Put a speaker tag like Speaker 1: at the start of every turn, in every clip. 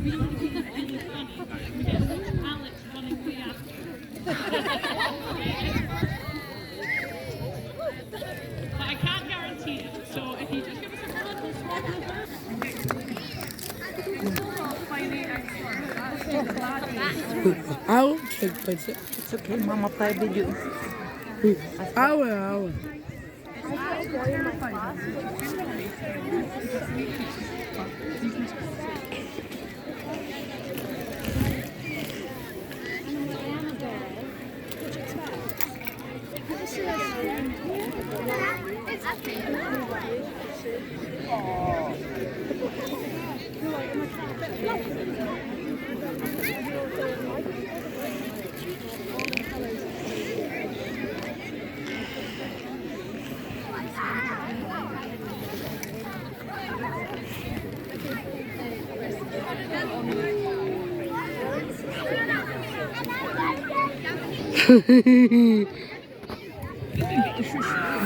Speaker 1: really, really funny. We get Alex running way after him. But I can't guarantee it, so if you just give us a minute, we'll swap over.
Speaker 2: I will take picture.
Speaker 3: It's okay, Mama, play video.
Speaker 2: I will.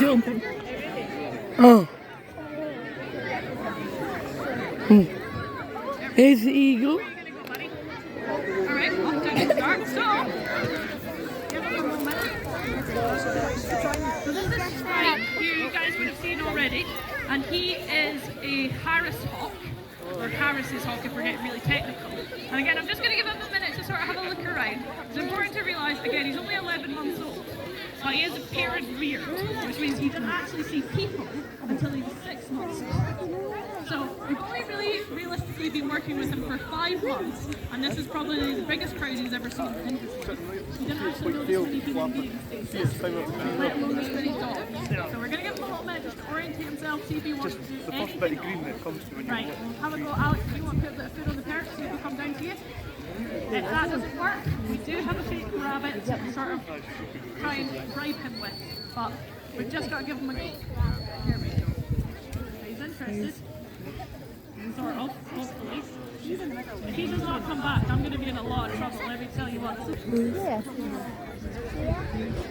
Speaker 3: Jump.
Speaker 2: Oh. Here's the eagle.
Speaker 1: Alright, I'm going to start. So, give it a moment. So this is Spike, who you guys would have seen already, and he is a Harris hawk, or Harris's hawk if we're getting really technical. And again, I'm just going to give him a minute to sort of have a look around. It's important to realise, again, he's only 11 months old, but he is parent reared, which means he didn't actually see people until he was 6 months old. So we've only really realistically been working with him for 5 months, and this is probably the biggest crowd he's ever seen in industry. He didn't actually know this many human beings faces, let alone this many dogs. So we're going to give him a little minute just to orientate himself, see if he wants to do anything.
Speaker 4: The first bit of green that comes to when you
Speaker 1: Right, have a go. Alex, do you want to put a bit of food on the perch so he'll come down to you? If that doesn't work, we do have a fake rabbit to sort of try and bribe him with, but we've just got to give him a go. Here we go. He's interested. Sort of, hopefully. If he does not come back, I'm going to be in a lot of trouble, let me tell you what.
Speaker 5: Yeah.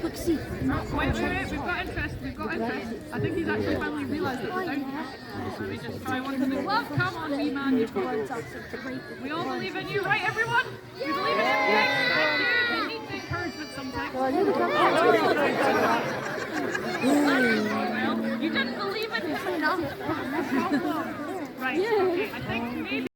Speaker 5: Look, see.
Speaker 1: Wait, we've got interest. I think he's actually finally realised that we're down here. Let me just try one to the glove. Come on, wee man, you've got it. We all believe in you, right, everyone? We believe in you. Yes, thank you. We need the encouragement sometimes. Well, you didn't believe in him enough. Right, okay, I think maybe